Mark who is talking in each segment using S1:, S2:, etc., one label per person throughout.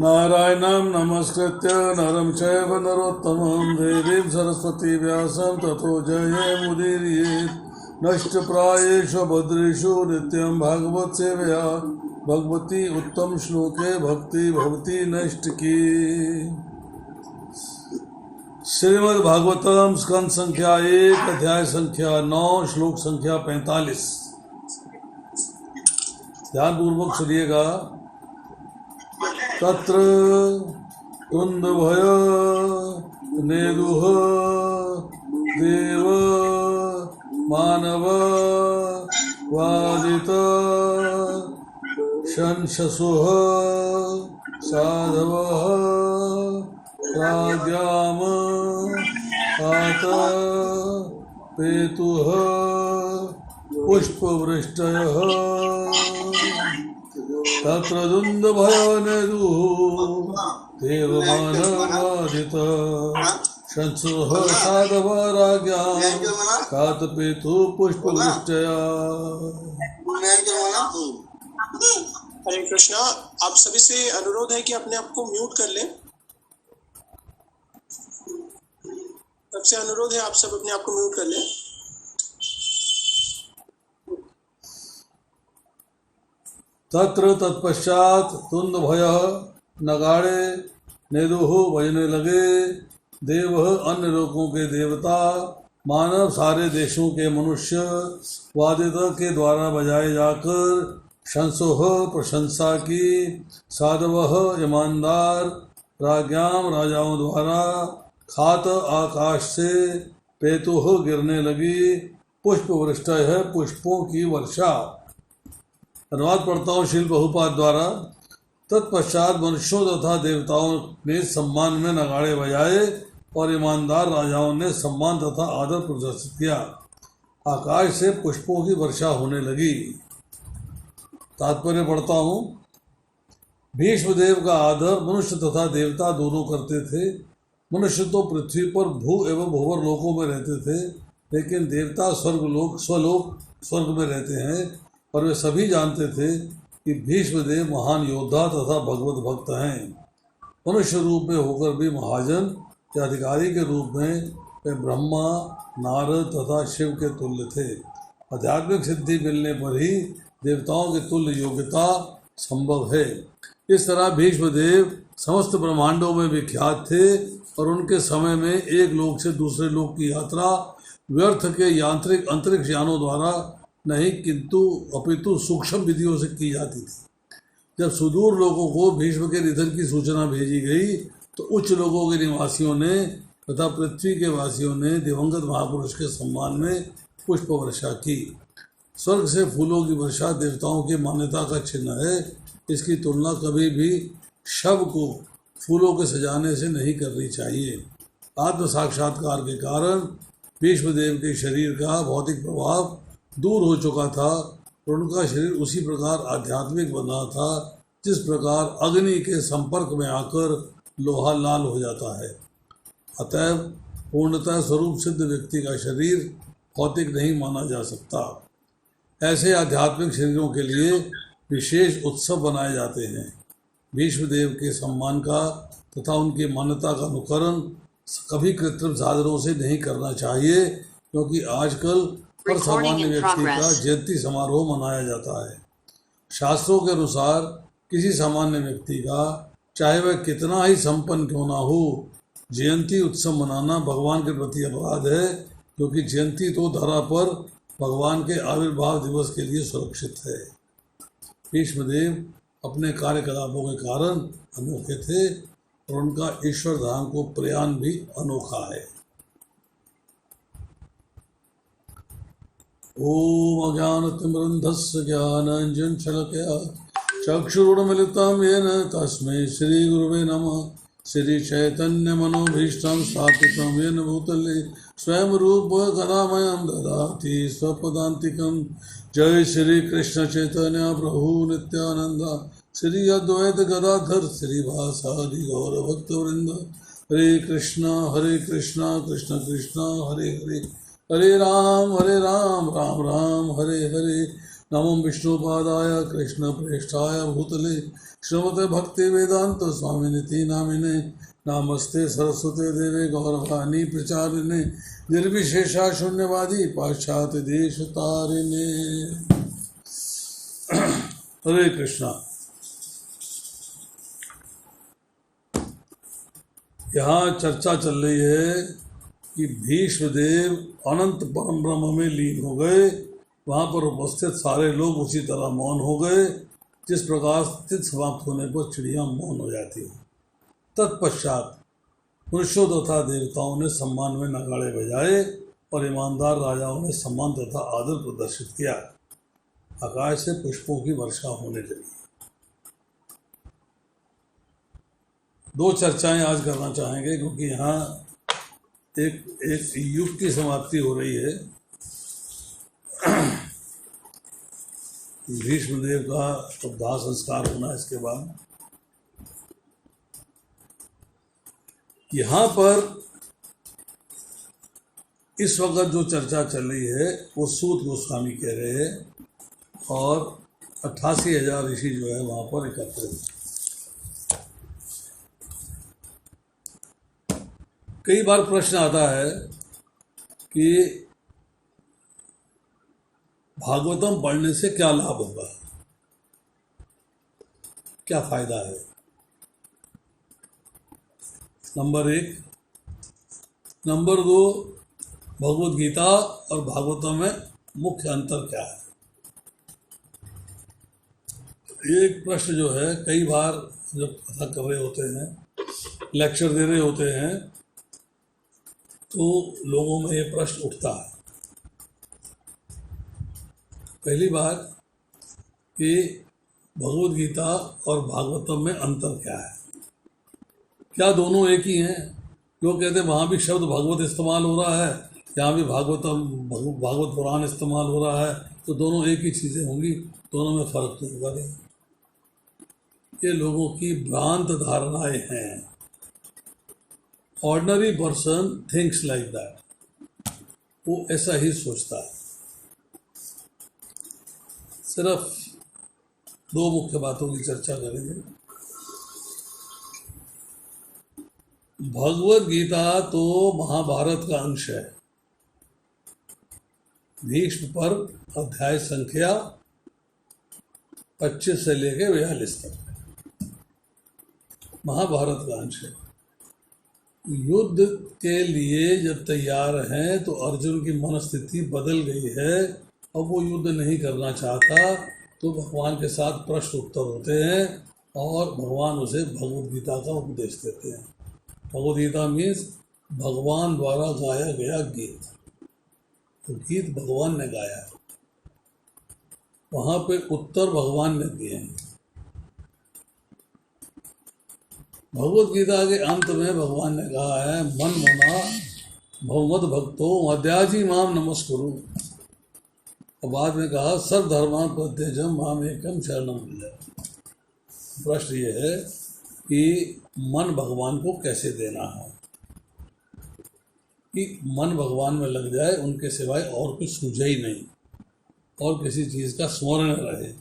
S1: नारायणं नमस्कृत्य नरं चैव नरोत्तमं देवीं सरस्वती व्यासं ततो जयमुदीरयेत्। नष्टप्रायेषु भद्रेषु नित्यं भागवत सेवया भगवती उत्तम श्लोके भक्ति भवती नष्ट की। श्रीमद् भागवतम स्कंद संख्या 1 अध्याय संख्या 9 श्लोक संख्या 45। ध्यान पूर्वक सुनिएगा। तत्र तुंदभय नेदुः देव मानव वादित शंससुः साधवः प्राज्ञाम आत पेतुः पुष्पवृष्टयः तत्र दुन्दभयनेदुः देवमानवादित शंसुः साधवः राज्ञां कातपेतुः पुष्पवृष्टया।
S2: हरे कृष्णा। आप सभी से अनुरोध है कि अपने आप को म्यूट कर लें। सबसे अनुरोध है आप सब अपने आप को म्यूट कर लें।
S1: तत्र तत्पश्चात तुंद भय नगाड़े नेदुः बजने लगे। देव अन्य लोगों के देवता मानव सारे देशों के मनुष्य वादित के द्वारा बजाए जाकर शंसोह प्रशंसा की। साधवः ईमानदार राज्ञाम राजाओं द्वारा खात आकाश से पेतुः गिरने लगी। पुष्प वृष्ट है पुष्पों की वर्षा। अनुवाद पढ़ता हूँ शील बहुपाद द्वारा। तत्पश्चात मनुष्यों तथा देवताओं ने सम्मान में नगाड़े बजाए और ईमानदार राजाओं ने सम्मान तथा आदर प्रदर्शित किया। आकाश से पुष्पों की वर्षा होने लगी। तात्पर्य पढ़ता हूँ। भीष्मदेव का आदर मनुष्य तथा देवता दोनों करते थे। मनुष्य तो पृथ्वी पर भू एवं भूवर लोकों में रहते थे, लेकिन देवता स्वलोक स्वर्ग में रहते हैं। और वे सभी जानते थे कि भीष्मदेव महान योद्धा तथा भगवत भक्त हैं। मनुष्य रूप में होकर भी महाजन या अधिकारी के रूप में वे ब्रह्मा, नारद तथा शिव के तुल्य थे। आध्यात्मिक सिद्धि मिलने पर ही देवताओं के तुल्य योग्यता संभव है। इस तरह भीष्मदेव समस्त ब्रह्मांडों में विख्यात थे और उनके समय में एक लोक से दूसरे लोक की यात्रा व्यर्थ के यांत्रिक अंतरिक्ष यानों द्वारा नहीं किंतु अपितु सूक्ष्म विधियों से की जाती थी। जब सुदूर लोगों को भीष्म के निधन की सूचना भेजी गई तो उच्च लोगों के निवासियों ने तथा पृथ्वी के वासियों ने दिवंगत महापुरुष के सम्मान में पुष्प वर्षा की। स्वर्ग से फूलों की वर्षा देवताओं की मान्यता का चिन्ह है। इसकी तुलना कभी भी शव को फूलों के सजाने से नहीं करनी चाहिए। आत्म साक्षात्कार के कारण भीष्मदेव के शरीर का भौतिक प्रभाव दूर हो चुका था और उनका शरीर उसी प्रकार आध्यात्मिक बन रहा था जिस प्रकार अग्नि के संपर्क में आकर लोहा लाल हो जाता है। अतएव पूर्णतः स्वरूप सिद्ध व्यक्ति का शरीर भौतिक नहीं माना जा सकता। ऐसे आध्यात्मिक शरीरों के लिए विशेष उत्सव बनाए जाते हैं। भीष्मदेव के सम्मान का तथा उनकी मान्यता का अनुकरण कभी कृत्रिम साधनों से नहीं करना चाहिए, क्योंकि आजकल हर सामान्य व्यक्ति का जयंती समारोह मनाया जाता है। शास्त्रों के अनुसार किसी सामान्य व्यक्ति का चाहे वह कितना ही संपन्न क्यों ना हो, जयंती उत्सव मनाना भगवान के प्रति अपराध है, क्योंकि जयंती तो धरा पर भगवान के आविर्भाव दिवस के लिए सुरक्षित है। भीष्मदेव अपने कार्यकलापों के कारण अनोखे थे और उनका ईश्वर धाम को प्रयाण भी अनोखा है। ओम अज्ञानतिमिरन्धस्य ज्ञानाञ्जनशलाकया चक्षुरुन्मीलितं येन तस्मै श्रीगुरुवे नमः। श्रीचैतन्यमनोभीष्टं स्थापितं येन भूतले स्वयं रूप कदामयं ददाति स्वपदान्तिकं। जय श्री कृष्ण चैतन्य प्रभु नित्यानंद श्री अद्वैत गदाधर श्रीवासादि गौरभक्तवृंद। हरे कृष्णा कृष्ण कृष्ण हरे हरे, हरे राम राम राम हरे हरे। नमो विष्णुपादाय कृष्णप्रेष्ठाय भूतले श्रीमते भक्ति वेदांत स्वामिनिति नामिने नमस्ते सरस्वते देवे गौरवाणी प्रचारिणे निर्विशेषा शून्यवादी पाश्चात्य देश तारिणे। हरे कृष्णा। यहाँ चर्चा चल रही है कि भीष्मदेव अनंत परम ब्रह्म में लीन हो गए। वहाँ पर उपस्थित सारे लोग उसी तरह मौन हो गए जिस प्रकार स्थिति समाप्त होने पर चिड़िया मौन हो जाती है। तत्पश्चात पुरुषों तथा देवताओं ने सम्मान में नगाड़े बजाए और ईमानदार राजाओं ने सम्मान तथा आदर प्रदर्शित किया। आकाश से पुष्पों की वर्षा होने लगी। दो चर्चाएं आज करना चाहेंगे क्योंकि यहाँ एक युग की समाप्ति हो रही है। भीष्मदेव का दाह संस्कार होना, इसके बाद यहाँ पर इस वक्त जो चर्चा चल रही है वो सूत गोस्वामी कह रहे हैं और 88,000 ऋषि जो है वहाँ पर एकत्रित। कई बार प्रश्न आता है कि भागवतम पढ़ने से क्या लाभ होगा, क्या फायदा है। नंबर 1। नंबर 2, भगवत गीता और भागवतम में मुख्य अंतर क्या है। एक प्रश्न जो है कई बार जब कथा कर रहे होते हैं, लेक्चर दे रहे होते हैं, तो लोगों में ये प्रश्न उठता है। पहली बात कि भगवत गीता और भागवतम में अंतर क्या है, क्या दोनों एक ही हैं। लोग कहते हैं वहाँ भी शब्द भगवत इस्तेमाल हो रहा है, यहाँ भी भागवत पुराण इस्तेमाल हो रहा है, तो दोनों एक ही चीज़ें होंगी, दोनों में फर्क तो होगा नहीं। ये लोगों की भ्रांत धारणाएं हैं। Ordinary person thinks like that, वो ऐसा ही सोचता है। सिर्फ दो मुख्य बातों की चर्चा करेंगे। भगवत गीता तो महाभारत का अंश है। भीष्म पर्व अध्याय संख्या 25 से लेकर 42 तक महाभारत का अंश है। युद्ध के लिए जब तैयार हैं तो अर्जुन की मनस्थिति बदल गई है। अब वो युद्ध नहीं करना चाहता, तो भगवान के साथ प्रश्न उत्तर होते हैं और भगवान उसे भगवत गीता का उपदेश देते हैं। भगवत गीता मीन्स भगवान द्वारा गाया गया गीत। तो गीत भगवान ने गाया है, वहाँ पे उत्तर भगवान ने दिए हैं। भगवत गीता के अंत में भगवान ने कहा है, मन मना भगवत भक्तो मध्याजी माम नमस्कुरु। और बाद में कहा, सर्वधर्मान परित्यज्य माम एकम शरणम व्रज। प्रश्न ये है कि मन भगवान को कैसे देना है कि मन भगवान में लग जाए, उनके सिवाय और कुछ सूझे ही नहीं, और किसी चीज़ का स्मरण न रहे,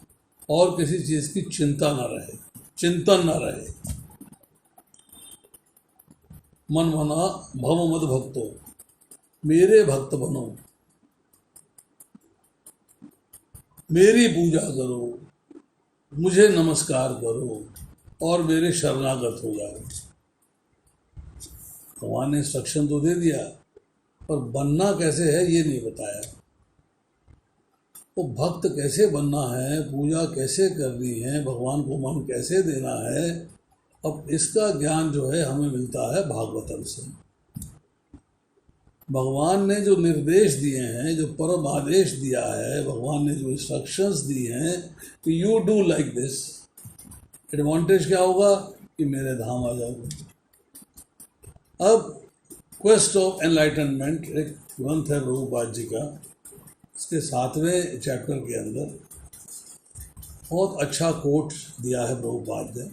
S1: और किसी चीज़ की चिंता न रहे, चिंतन न रहे। मन मना भव मद भक्तो, मेरे भक्त बनो, मेरी पूजा करो, मुझे नमस्कार करो और मेरे शरणागत हो जाओ। भगवान ने इंस्ट्रक्शन तो दे दिया, पर बनना कैसे है ये नहीं बताया। तो भक्त कैसे बनना है, पूजा कैसे करनी है, भगवान को मन कैसे देना है, अब इसका ज्ञान जो है हमें मिलता है भागवतम से। भगवान ने जो निर्देश दिए हैं, जो परम आदेश दिया है, भगवान ने जो इंस्ट्रक्शंस दी हैं कि you do like this, advantage क्या होगा कि मेरे धाम आ जाओगे। अब क्वेस्ट ऑफ एनलाइटनमेंट एक ग्रंथ है प्रभुपाद जी का, इसके 7वें चैप्टर के अंदर बहुत अच्छा कोट दिया है प्रभुपाद ने।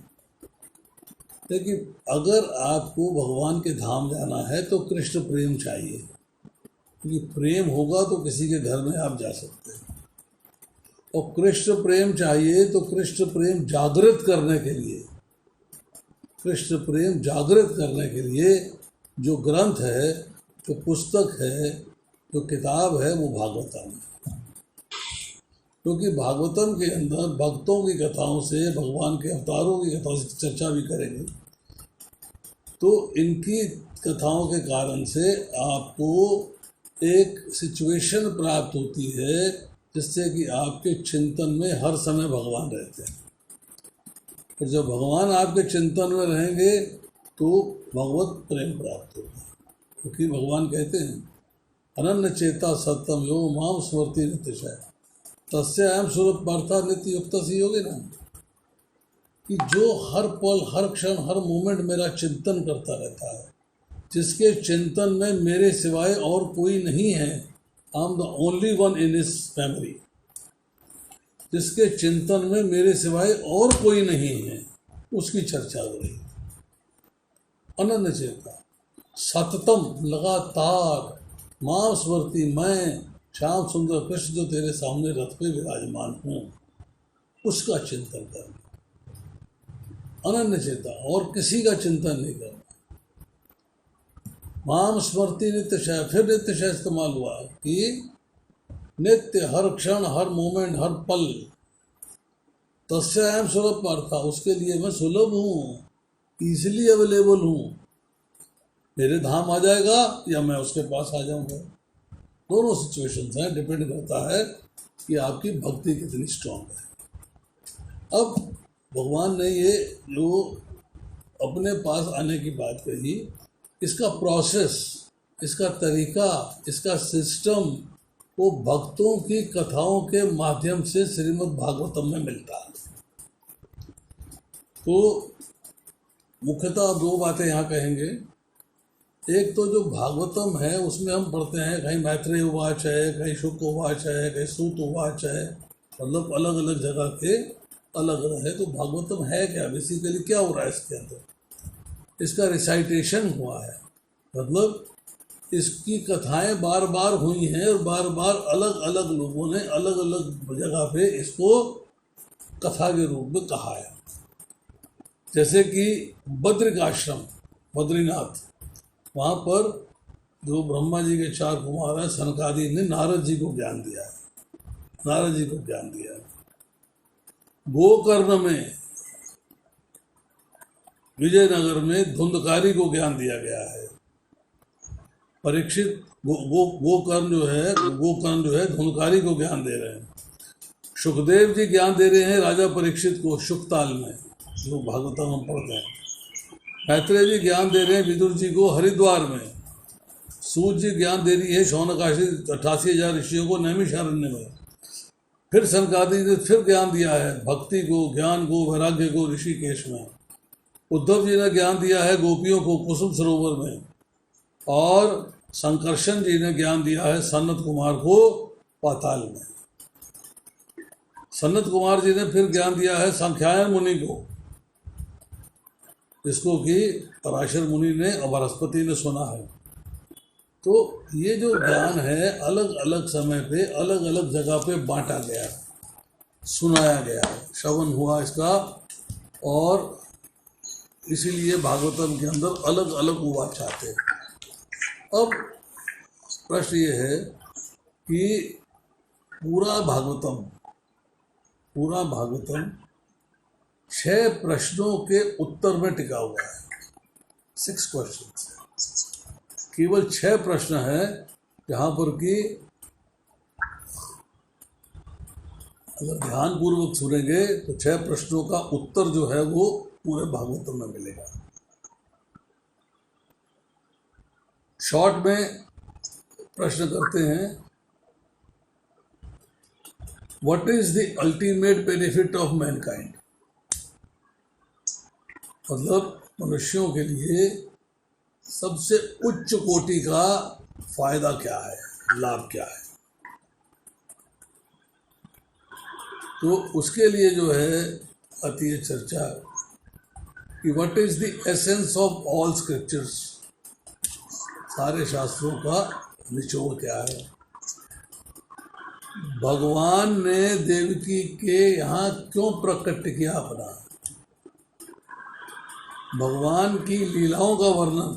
S1: देखिए, अगर आपको भगवान के धाम जाना है तो कृष्ण प्रेम चाहिए, क्योंकि प्रेम होगा तो किसी के घर में आप जा सकते हैं। और कृष्ण प्रेम चाहिए तो कृष्ण प्रेम जागृत करने के लिए, कृष्ण प्रेम जागृत करने के लिए जो ग्रंथ है, जो पुस्तक है, जो किताब है, वो भागवतम है। क्योंकि भागवतम के अंदर भक्तों की कथाओं से, भगवान के अवतारों की कथाओं से चर्चा भी करेंगे, तो इनकी कथाओं के कारण से आपको एक सिचुएशन प्राप्त होती है जिससे कि आपके चिंतन में हर समय भगवान रहते हैं। और जब भगवान आपके चिंतन में रहेंगे तो भगवत प्रेम प्राप्त होगा। क्योंकि भगवान कहते हैं अनन्य चेता सत्यम यो माम स्मृति नित्यशः तस्य अयम स्वरूप पार्था नित्य युक्त सी होगी ना, कि जो हर पल, हर क्षण, हर मोमेंट मेरा चिंतन करता रहता है, जिसके चिंतन में मेरे सिवाय और कोई नहीं है, I am the only one in his family, जिसके चिंतन में मेरे सिवाय और कोई नहीं है, उसकी चर्चा हो रही है। अनन्य चेता सततम, लगातार, मां स्मृति, मैं श्याम सुंदर कृष्ण जो तेरे सामने रथ पे विराजमान हूँ, उसका चिंतन करना। अनन्य चेता, और किसी का चिंतन नहीं करना। माम स्मृति नित्यशः, फिर नित्यशः इस्तेमाल हुआ कि नित्य, हर क्षण, हर मोमेंट, हर पल। तस्य अयम सुलभ पार्था, उसके लिए मैं सुलभ हूँ, इजीली अवेलेबल हूँ। मेरे धाम आ जाएगा या मैं उसके पास आ जाऊंगा, दोनों सिचुएशंस हैं। डिपेंड करता है कि आपकी भक्ति कितनी स्ट्रांग है। अब भगवान ने ये जो अपने पास आने की बात कही, इसका प्रोसेस, इसका तरीका, इसका सिस्टम वो भक्तों की कथाओं के माध्यम से श्रीमद् भागवतम में मिलता है। तो मुख्यतः दो बातें यहाँ कहेंगे। एक तो जो भागवतम है उसमें हम पढ़ते हैं कहीं मैत्रेय उवाच है, कहीं शुक उवाच है, कहीं सूत उवाच है, मतलब अलग अलग जगह के अलग अलग है। तो भागवतम है क्या, बेसिकली क्या हो रहा है इसके अंदर? इसका रिसाइटेशन हुआ है, मतलब इसकी कथाएं बार बार हुई हैं और बार बार अलग अलग लोगों ने अलग अलग जगह पे इसको कथा के रूप में कहा है। जैसे कि बद्रिकाश्रम, बद्रीनाथ, वहाँ पर जो ब्रह्मा जी के 4 कुमार हैं, सनकादि ने नारद जी को ज्ञान दिया है, नारद जी को ज्ञान दिया है। गोकर्ण में, विजयनगर में धुंधकारी को ज्ञान दिया गया है। परीक्षित गोकर्ण जो है धुंधकारी को ज्ञान दे रहे हैं। सुखदेव जी ज्ञान दे रहे हैं राजा परीक्षित को शुकताल में, जो भागवतम हम पढ़ते हैं। मैत्रेय जी ज्ञान दे रहे हैं विदुर जी को हरिद्वार में। सूत जी ज्ञान दे रही है शौनकादि 88,000 ऋषियों को नैमिषारण्य में। फिर सनकादि ने फिर ज्ञान दिया है भक्ति को, ज्ञान को, वैराग्य को ऋषिकेश में। उद्धव जी ने ज्ञान दिया है गोपियों को कुसुम सरोवर में। और संकर्षण जी ने ज्ञान दिया है सनत कुमार को पाताल में। सनत कुमार जी ने फिर ज्ञान दिया है सांख्यायन मुनि को, जिसको कि पराशर मुनि ने और बृहस्पति ने सुना है। तो ये जो ज्ञान है अलग अलग समय पे अलग अलग जगह पे बांटा गया, सुनाया गया, श्रवण हुआ इसका, और इसीलिए भागवतम के अंदर अलग अलग उवाच आते हैं। अब प्रश्न ये है कि पूरा भागवतम 6 प्रश्नों के उत्तर में टिका हुआ है। 6 क्वेश्चन, केवल 6 प्रश्न हैं जहाँ पर कि अगर ध्यान पूर्वक सुनेंगे तो 6 प्रश्नों का उत्तर जो है वो पूरे भागवतम में मिलेगा। शॉर्ट में प्रश्न करते हैं, what is the ultimate benefit of Mankind, मतलब मनुष्यों के लिए सबसे उच्च कोटि का फायदा क्या है, लाभ क्या है। तो उसके लिए जो है आती है चर्चा कि what is the essence of all scriptures, सारे शास्त्रों का निचोड़ क्या है। भगवान ने देवकी के यहाँ क्यों प्रकट किया अपना? भगवान की लीलाओं का वर्णन,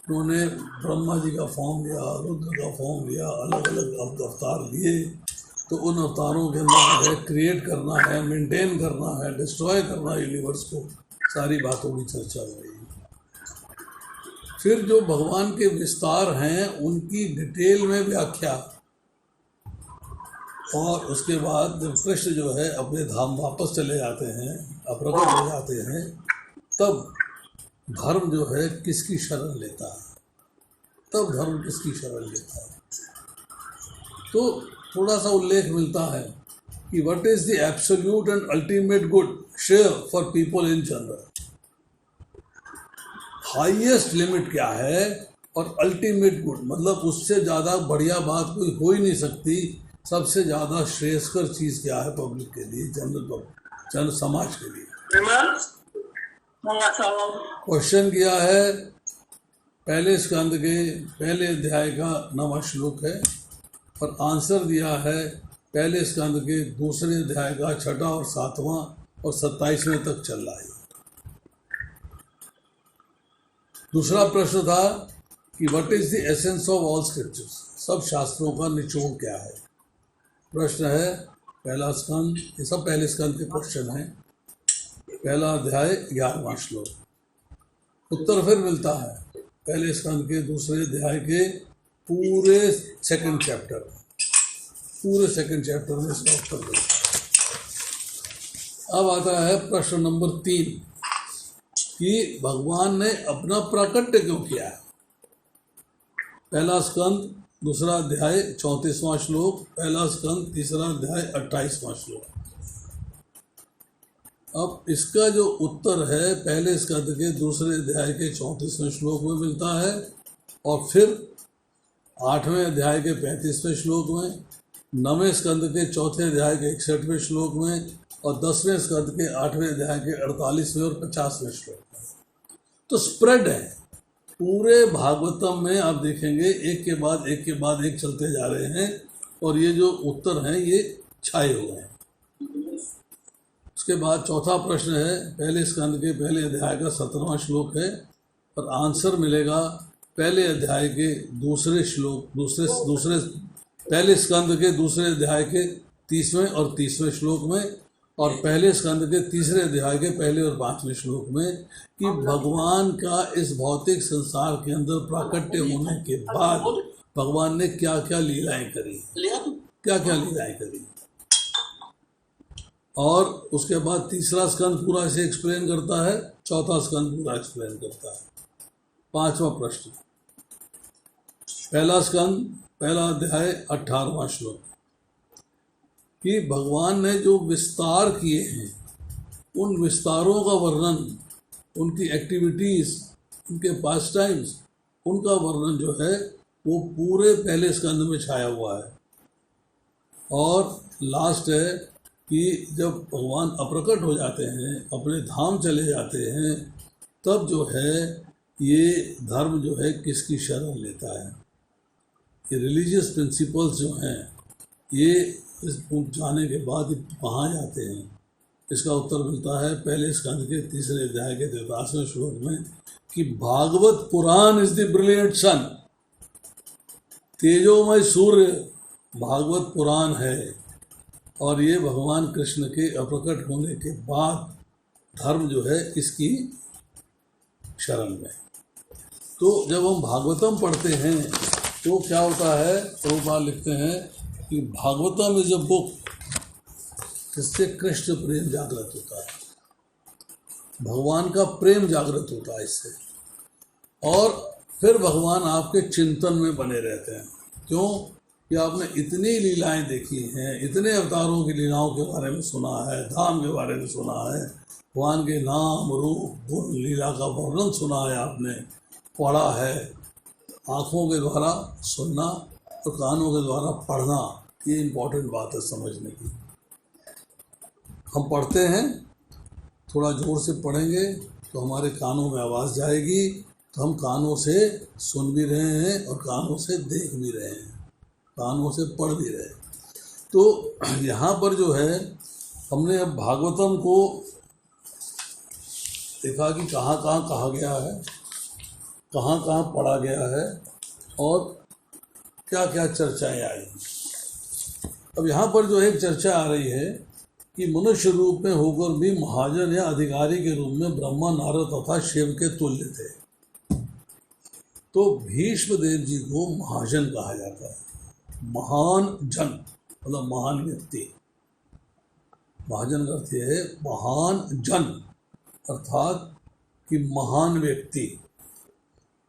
S1: उन्होंने ब्रह्मा जी का फॉर्म लिया, रुद्र का फॉर्म लिया, अलग अलग अवतार लिए, तो उन अवतारों के अंदर है क्रिएट करना है, मेंटेन करना है, डिस्ट्रॉय करना है यूनिवर्स को, सारी बातों की चर्चा हो रही है। फिर जो भगवान के विस्तार हैं उनकी डिटेल में व्याख्या, और उसके बाद जब कृष्ण जो है अपने धाम वापस चले जाते हैं, अप्रकट हो जाते हैं, तब धर्म जो है किसकी शरण लेता है, तब धर्म किसकी शरण लेता है। तो थोड़ा सा उल्लेख मिलता है कि what is the absolute and ultimate good share for people in general. Highest limit क्या है और अल्टीमेट गुड, मतलब उससे ज़्यादा बढ़िया बात कोई हो ही नहीं सकती। सबसे ज़्यादा श्रेयस्कर चीज़ क्या है पब्लिक के लिए, जन समाज के लिए। क्वेश्चन किया है पहले स्कंद के पहले अध्याय का 9वां श्लोक है, और आंसर दिया है पहले स्कंद के दूसरे अध्याय का 6वां और 7वां और 27वें तक चल रहा है। दूसरा प्रश्न था कि what is the essence of all scriptures, सब शास्त्रों का निचोड़ क्या है। प्रश्न है पहला स्कंद, ये सब पहले स्कंद के क्वेश्चन हैं, पहला अध्याय 11वां श्लोक। उत्तर फिर मिलता है पहले स्कंद के दूसरे अध्याय के पूरे सेकंड चैप्टर में इसका उत्तर मिलता है। अब आता है प्रश्न नंबर 3 कि भगवान ने अपना प्राकट्य क्यों किया है। पहला स्कंद दूसरा अध्याय 34वां श्लोक, पहला स्कंद तीसरा अध्याय 28वां श्लोक। अब इसका जो उत्तर है पहले स्कंद के दूसरे अध्याय के 34वें श्लोक में मिलता है, और फिर 8वें अध्याय के 35वें श्लोक में, 9वें स्कंद के चौथे अध्याय के 61वें श्लोक में, और 10वें स्कंद के 8वें अध्याय के 48वें और 50वें श्लोक में। तो स्प्रेड है पूरे भागवतम में, आप देखेंगे एक के बाद एक चलते जा रहे हैं, और ये जो उत्तर हैं ये छाए हुए हैं। उसके बाद चौथा प्रश्न है पहले स्कंद के पहले अध्याय का 17वां श्लोक है, और आंसर मिलेगा पहले अध्याय के दूसरे श्लोक दूसरे पहले स्कंद के दूसरे अध्याय के 30वें और 30वें श्लोक में, और पहले स्कंद के तीसरे अध्याय के पहले और 5वें श्लोक में, कि भगवान का इस भौतिक संसार के अंदर प्राकट्य होने के बाद भगवान ने क्या क्या लीलाएं करी। और उसके बाद तीसरा स्कंद पूरा इसे एक्सप्लेन करता है, चौथा स्कंद पूरा एक्सप्लेन करता है। 5वां प्रश्न, पहला स्कंद पहला अध्याय 18वां श्लोक, कि भगवान ने जो विस्तार किए हैं उन विस्तारों का वर्णन, उनकी एक्टिविटीज़, उनके पास टाइम्स, उनका वर्णन जो है वो पूरे पहले स्कंद में छाया हुआ है। और लास्ट है कि जब भगवान अप्रकट हो जाते हैं, अपने धाम चले जाते हैं, तब जो है ये धर्म जो है किसकी शरण लेता है। ये रिलीजियस प्रिंसिपल्स जो हैं ये इस जाने के बाद कहाँ जाते हैं, इसका उत्तर मिलता है पहले स्कंद के तीसरे अध्याय के 43वें श्लोक में, कि भागवत पुराण इज द ब्रिलियंट सन, तेजोमय सूर्य भागवत पुराण है, और ये भगवान कृष्ण के अप्रकट होने के बाद धर्म जो है इसकी शरण में। तो जब हम भागवतम पढ़ते हैं तो क्या होता है, प्रभुपाद लिखते हैं कि भागवतम इज अ बुक जिससे कृष्ण प्रेम जागृत होता है, भगवान का प्रेम जागृत होता है इससे, और फिर भगवान आपके चिंतन में बने रहते हैं। क्यों कि आपने इतनी लीलाएं देखी हैं, इतने अवतारों की लीलाओं के बारे में सुना है, धाम के बारे में सुना है, भगवान के नाम रूप गुण लीला का वर्णन सुना है, आपने पढ़ा है, आँखों के द्वारा सुनना और कानों के द्वारा पढ़ना, ये इम्पोर्टेंट बात है समझने की। हम पढ़ते हैं, थोड़ा ज़ोर से पढ़ेंगे तो हमारे कानों में आवाज़ जाएगी, तो हम कानों से सुन भी रहे हैं और कानों से देख भी रहे हैं, कानों से पढ़ भी रहे हैं। तो यहाँ पर जो है हमने अब भागवतम को देखा कि कहाँ कहाँ कहा गया है, कहाँ कहाँ पढ़ा गया है और क्या क्या चर्चाएं आई। अब यहाँ पर जो एक चर्चा आ रही है कि मनुष्य रूप में होकर भी महाजन या अधिकारी के रूप में ब्रह्मा, नारद तथा शिव के तुल्य थे। तो भीष्म देव जी को महाजन कहा जाता है। महान जन मतलब महान व्यक्ति। महाजन का अर्थ है महान जन, अर्थात कि महान व्यक्ति।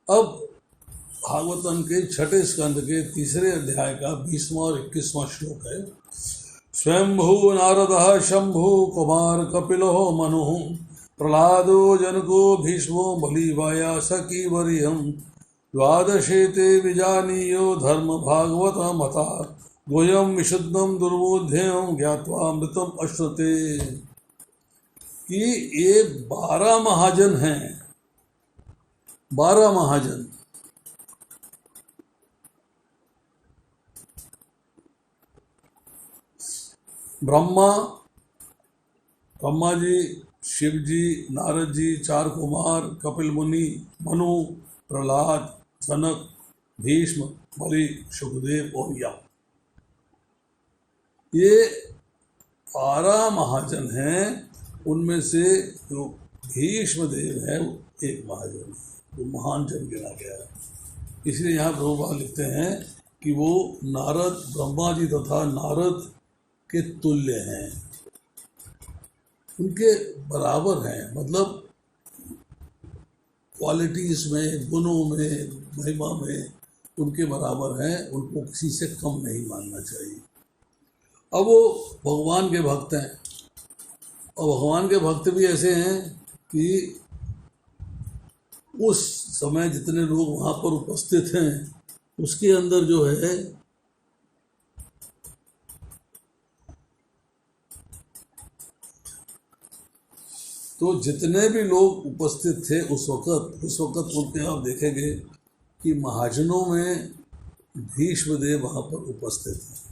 S1: अब भागवतम के 6 स्कंद के 3 अध्याय का 20वां और 21वां श्लोक है। स्वयंभू नारदः शंभु कुमार कपिलो मनु प्रहलादो जनको भीष्मो बलिवाया सकीवर्यम् द्वादशेते विजानीयो धर्म भागवत मता द्वयं विशुद्धं दुर्बोध्यं ज्ञात्वा अमृतम् अश्नुते। कि ये 12 महाजन हैं, 12 महाजन। ब्रह्मा जी, शिव जी, नारद जी, 4 कुमार, कपिल मुनि, मनु, प्रहलाद, जनक, भीष्म, बलि, सुखदेव और यम। ये 12 महाजन हैं। उनमें से जो भीष्म देव है वो एक महाजन, वो महान जन गिना गया है। इसलिए यहाँ प्रभुपाद लिखते हैं कि वो नारद, ब्रह्मा जी तथा नारद के तुल्य हैं, उनके बराबर हैं। मतलब क्वालिटीज़ में, गुणों में, महिमा में उनके बराबर हैं। उनको किसी से कम नहीं मानना चाहिए। अब वो भगवान के भक्त हैं और भगवान के भक्त भी ऐसे हैं कि उस समय जितने लोग वहाँ पर उपस्थित हैं उसके अंदर जो है तो जितने भी लोग उपस्थित थे उस वक्त उनके आप देखेंगे कि महाजनों में भीष्म देव वहाँ पर उपस्थित हैं।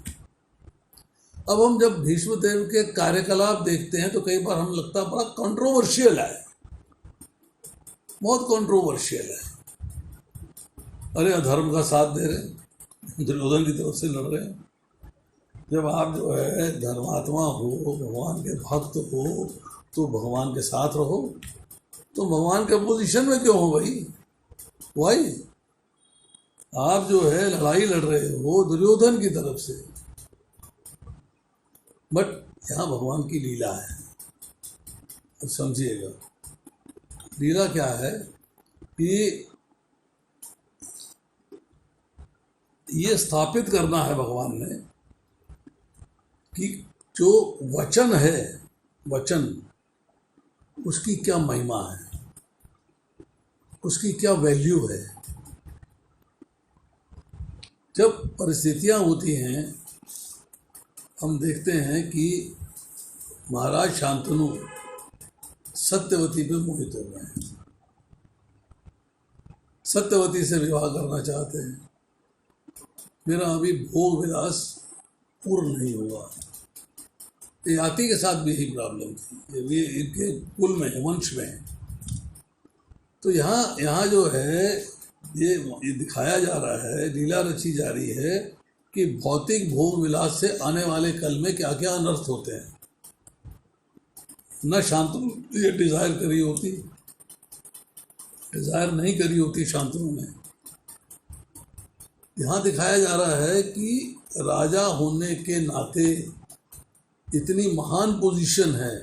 S1: अब हम जब भीष्म देव के कार्यकलाप देखते हैं तो कई बार हम लगता है बड़ा कंट्रोवर्शियल है, बहुत कंट्रोवर्शियल है। अरे अधर्म का साथ दे रहे हैं, दुर्योधन की तरफ से लड़ रहे हैं। जब आप जो है धर्मात्मा हो, भगवान के भक्त हो, तो भगवान के साथ रहो। तो भगवान के पोजीशन में क्यों हो भाई? आप जो है लड़ाई लड़ रहे हो दुर्योधन की तरफ से, बट यहाँ भगवान की लीला है। अब समझिएगा लीला क्या है कि ये स्थापित करना है भगवान ने कि जो वचन है, वचन उसकी क्या महिमा है, उसकी क्या वैल्यू है। जब परिस्थितियां होती हैं हम देखते हैं कि महाराज शांतनु सत्यवती पे मोहित हो गए हैं, सत्यवती से विवाह करना चाहते हैं। मेरा अभी भोग विलास पूर्ण नहीं हुआ। याति के साथ भी यही प्रॉब्लम थी, ये इनके कुल में, वंश में। तो यहाँ जो है ये दिखाया जा रहा है, लीला रची जा रही है कि भौतिक भोग विलास से आने वाले कल में क्या क्या अनर्थ होते हैं। न शांतनु ये डिज़ायर करी होती, डिज़ायर नहीं करी होती शांतनु ने। यहाँ दिखाया जा रहा है कि राजा होने के नाते इतनी महान पोजीशन है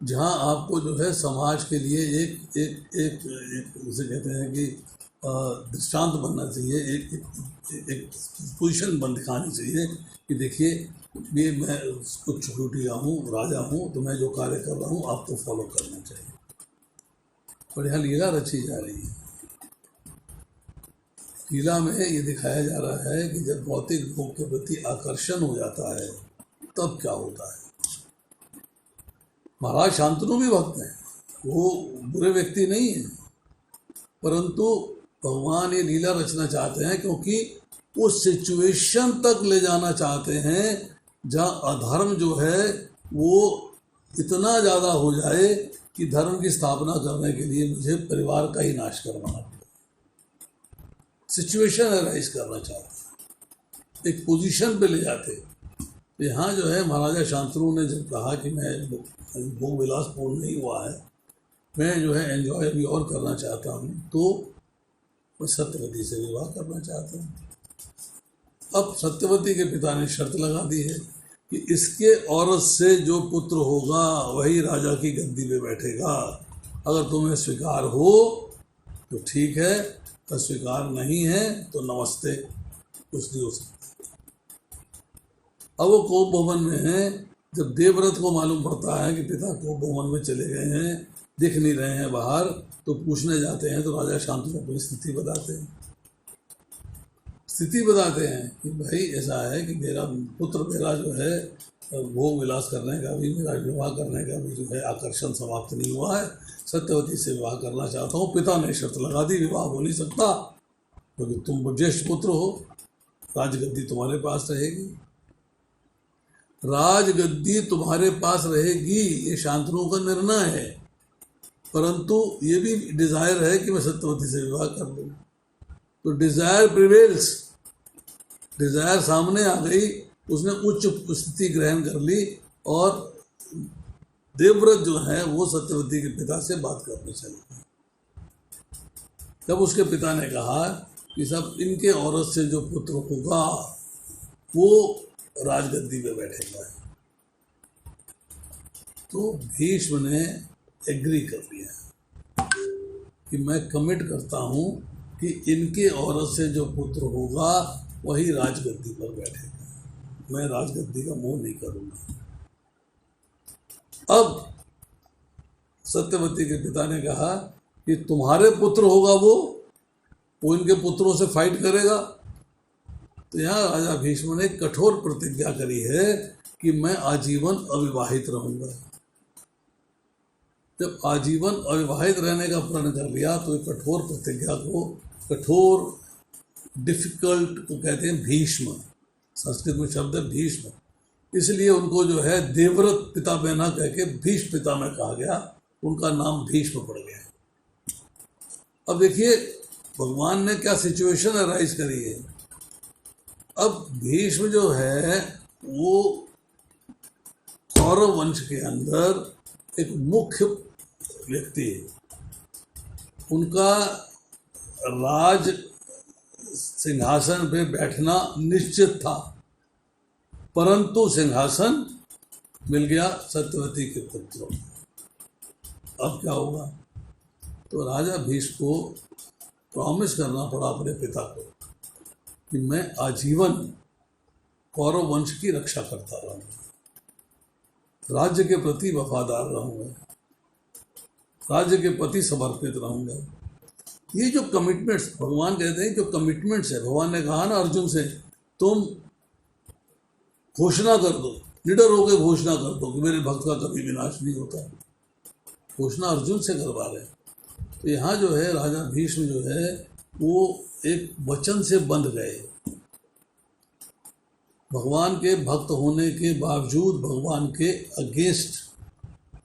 S1: जहाँ आपको जो है समाज के लिए एक उसे कहते हैं कि दृष्टांत बनना चाहिए, एक पोजीशन बन दिखानी चाहिए कि देखिए ये मैं कुछ छुटिया हूँ, राजा हूँ, तो मैं जो कार्य कर रहा हूँ आपको फॉलो करना चाहिए। और यहाँ लीला रची जा रही है। लीला में ये दिखाया जा रहा है कि जब भौतिक भोग के प्रति आकर्षण हो जाता है तब क्या होता है। महाराज शांतनु भी भक्त हैं, वो बुरे व्यक्ति नहीं है, परंतु भगवान ये लीला रचना चाहते हैं क्योंकि उस सिचुएशन तक ले जाना चाहते हैं जहाँ अधर्म जो है वो इतना ज़्यादा हो जाए कि धर्म की स्थापना करने के लिए मुझे परिवार का ही नाश करवाना पड़े। सिचुएशन अराइज करना चाहते, एक पोजीशन पे ले जाते। यहाँ जो है महाराजा शांतनु ने जब कहा कि मैं भोग विलास पूर्ण नहीं हुआ है, मैं जो है एंजॉय अभी और करना चाहता हूँ, तो मैं सत्यवती से विवाह करना चाहता हूँ। अब सत्यवती के पिता ने शर्त लगा दी है कि इसके औरत से जो पुत्र होगा वही राजा की गद्दी पे बैठेगा। अगर तुम्हें स्वीकार हो तो ठीक है, अगर स्वीकार नहीं है तो नमस्ते, कुछ नहीं हो सकता। अब वो कोप भवन में है। जब देवव्रत को मालूम पड़ता है कि पिता कोप भवन में चले गए हैं, दिख नहीं रहे हैं बाहर, तो पूछने जाते हैं। तो राजा शांतनु अपनी स्थिति बताते हैं। स्थिति बताते हैं कि भाई ऐसा है कि मेरा पुत्र, मेरा जो है भोग विलास करने का भी, मेरा विवाह करने का भी जो है आकर्षण समाप्त नहीं हुआ है, सत्यवती से विवाह करना चाहता हूँ। पिता ने शर्त लगा दी, विवाह हो नहीं सकता क्योंकि तुम ज्येष्ठ पुत्र हो, राजगद्दी तुम्हारे पास रहेगी। राजगद्दी तुम्हारे पास रहेगी, ये शांतनु का निर्णय है, परंतु ये भी डिजायर है कि मैं सत्यवती से विवाह कर लूँ। तो डिजायर प्रिवेल्स, डिजायर सामने आ गई, उसने उच्च स्थिति ग्रहण कर ली और देवव्रत जो है वो सत्यवती के पिता से बात करने चले। तब उसके पिता ने कहा कि सब इनके औरत से जो पुत्र होगा वो राजगद्दी पे बैठेगा। तो भीष्म ने एग्री कर लिया कि मैं कमिट करता हूँ कि इनके औरत से जो पुत्र होगा वही राजगद्दी पर बैठेगा, मैं राजगद्दी का मोह नहीं करूँगा। अब सत्यवती के पिता ने कहा कि तुम्हारे पुत्र होगा वो इनके पुत्रों से फाइट करेगा। तो यहाँ राजा भीष्म ने कठोर प्रतिज्ञा करी है कि मैं आजीवन अविवाहित रहूँगा। जब आजीवन अविवाहित रहने का प्रण कर लिया तो एक कठोर प्रतिज्ञा को, कठोर डिफिकल्ट को कहते हैं भीष्म, संस्कृत में शब्द है भीष्म, इसलिए उनको जो है देवव्रत पिता बहना कह के भीष्म पिता में कहा गया, उनका नाम भीष्म पड़ गया। अब देखिए भगवान ने क्या सिचुएशन अराइज करी है। अब भीष्म जो है वो कौरव वंश के अंदर एक मुख्य व्यक्ति है। उनका राज सिंहासन पे बैठना निश्चित था, परंतु सिंहासन मिल गया सत्यवती के पुत्रों को। अब क्या होगा? तो राजा भीष्म को प्रॉमिस करना पड़ा अपने पिता को कि मैं आजीवन कौरव वंश की रक्षा करता रहूँगा, राज्य के प्रति वफादार रहूँगा, राज्य के प्रति समर्पित रहूँगा। ये जो कमिटमेंट्स भगवान कहते हैं, जो कमिटमेंट्स है, भगवान ने कहा ना अर्जुन से, तुम घोषणा कर दो, निडर होकर घोषणा कर दो कि मेरे भक्त का कभी विनाश नहीं होता। घोषणा अर्जुन से करवा रहे हैं। तो यहाँ जो है राजा भीष्म जो है वो एक वचन से बंध गए। भगवान के भक्त होने के बावजूद भगवान के अगेंस्ट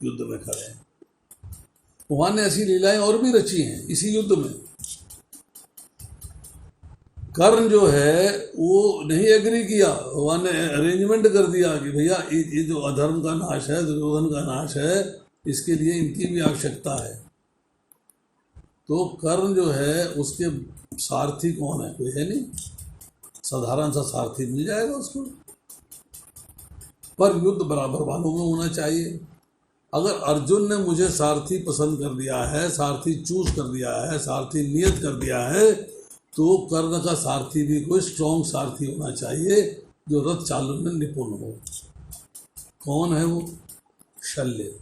S1: युद्ध में खड़े हैं। भगवान ने ऐसी लीलाएं और भी रची हैं इसी युद्ध में। कर्ण जो है वो नहीं एग्री किया, भगवान ने अरेंजमेंट कर दिया कि भैया ये जो अधर्म का नाश है, दुर्योधन का नाश है, इसके लिए इनकी भी आवश्यकता है। तो कर्ण जो है उसके सारथी कौन है? कोई है नहीं, साधारण सा सारथी मिल जाएगा उसको, पर युद्ध बराबर वालों में होना चाहिए। अगर अर्जुन ने मुझे सारथी पसंद कर दिया है, सारथी चूज कर दिया है, सारथी नियत कर दिया है, तो कर्ण का सारथी भी कोई स्ट्रॉन्ग सारथी होना चाहिए जो रथ चालन में निपुण हो। कौन है वो? शल्य,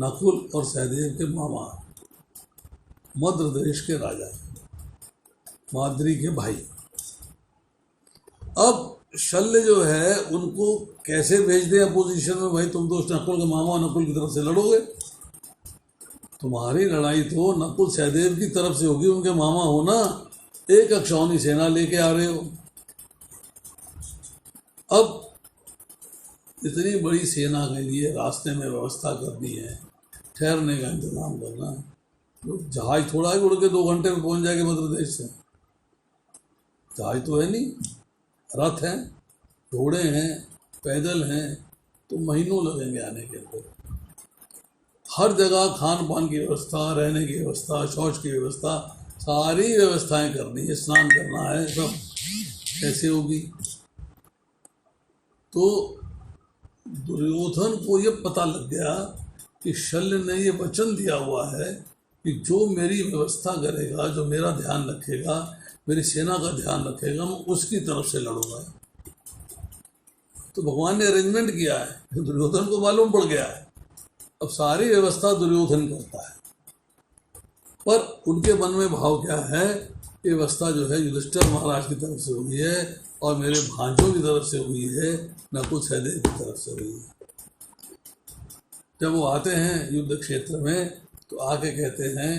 S1: नकुल और सहदेव के मामा, मद्र देश के राजा, माद्री के भाई। अब शल्य जो है उनको कैसे भेज दें अपोजिशन में? भाई तुम तो नकुल के मामा, नकुल की तरफ से लड़ोगे, तुम्हारी लड़ाई तो नकुल सहदेव की तरफ से होगी, उनके मामा हो ना, एक अक्षौणी सेना लेके आ रहे हो। अब इतनी बड़ी सेना के लिए रास्ते में व्यवस्था करनी है, ठहरने का इंतजाम करना है। तो जहाज थोड़ा ही उड़ के 2 घंटे में पहुंच जाएगा मध्य प्रदेश से। जहाज तो है नहीं, रथ हैं, घोड़े हैं, पैदल हैं, तो महीनों लगेंगे आने के अंदर। हर जगह खान पान की व्यवस्था, रहने की व्यवस्था, शौच की व्यवस्था, सारी व्यवस्थाएं करनी है, स्नान करना है, सब कैसे होगी? तो दुर्योधन को ये पता लग गया कि शल्य ने ये वचन दिया हुआ है कि जो मेरी व्यवस्था करेगा, जो मेरा ध्यान रखेगा, मेरी सेना का ध्यान रखेगा, मैं उसकी तरफ से लड़ूंगा। तो भगवान ने अरेंजमेंट किया है, दुर्योधन को मालूम पड़ गया है। अब सारी व्यवस्था दुर्योधन करता है, पर उनके मन में भाव क्या है? ये व्यवस्था जो है युधिष्ठिर महाराज की तरफ से हुई है और मेरे भांजों की तरफ से हुई है, नकुल सहदेव की तरफ से हुई है। जब वो आते हैं युद्ध क्षेत्र में तो आके कहते हैं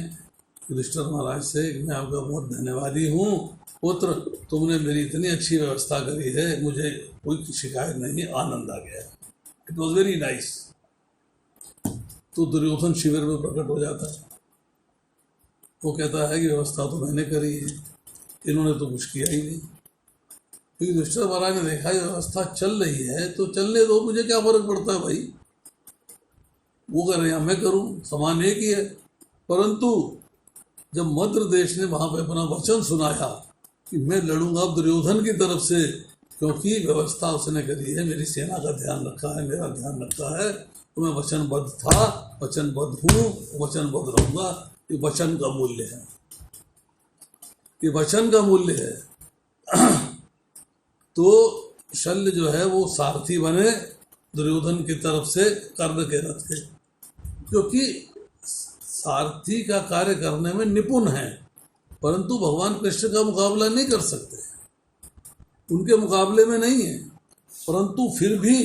S1: युधिष्ठिर महाराज से कि मैं आपका बहुत धन्यवादी हूँ पुत्र, तुमने मेरी इतनी अच्छी व्यवस्था करी है, मुझे कोई शिकायत नहीं, आनंद आ गया, इट वॉज वेरी नाइस। तो दुर्योधन शिविर में प्रकट हो जाता है। वो कहता है कि व्यवस्था तो मैंने करी है, इन्होंने तो कुछ किया ही नहीं। क्योंकि युधिष्ठिर महाराज ने देखा ये व्यवस्था चल रही है तो चलने दो, मुझे क्या फर्क पड़ता है भाई, वो कर रहे हैं मैं करूं, समान एक ही है। परंतु जब मद्र देश ने वहां पे अपना वचन सुनाया कि मैं लड़ूंगा दुर्योधन की तरफ से, क्योंकि व्यवस्था उसने करी है, मेरी सेना का ध्यान रखा है, मेरा ध्यान रखा है, तो मैं वचनबद्ध था, वचनबद्ध हूँ, वचनबद्ध रहूंगा। ये वचन का मूल्य है, ये वचन का मूल्य है। तो शल्य जो है वो सारथी बने दुर्योधन की तरफ से कर्ण के रथ के, क्योंकि सारथी का कार्य करने में निपुण है, परंतु भगवान कृष्ण का मुकाबला नहीं कर सकते, उनके मुकाबले में नहीं है। परंतु फिर भी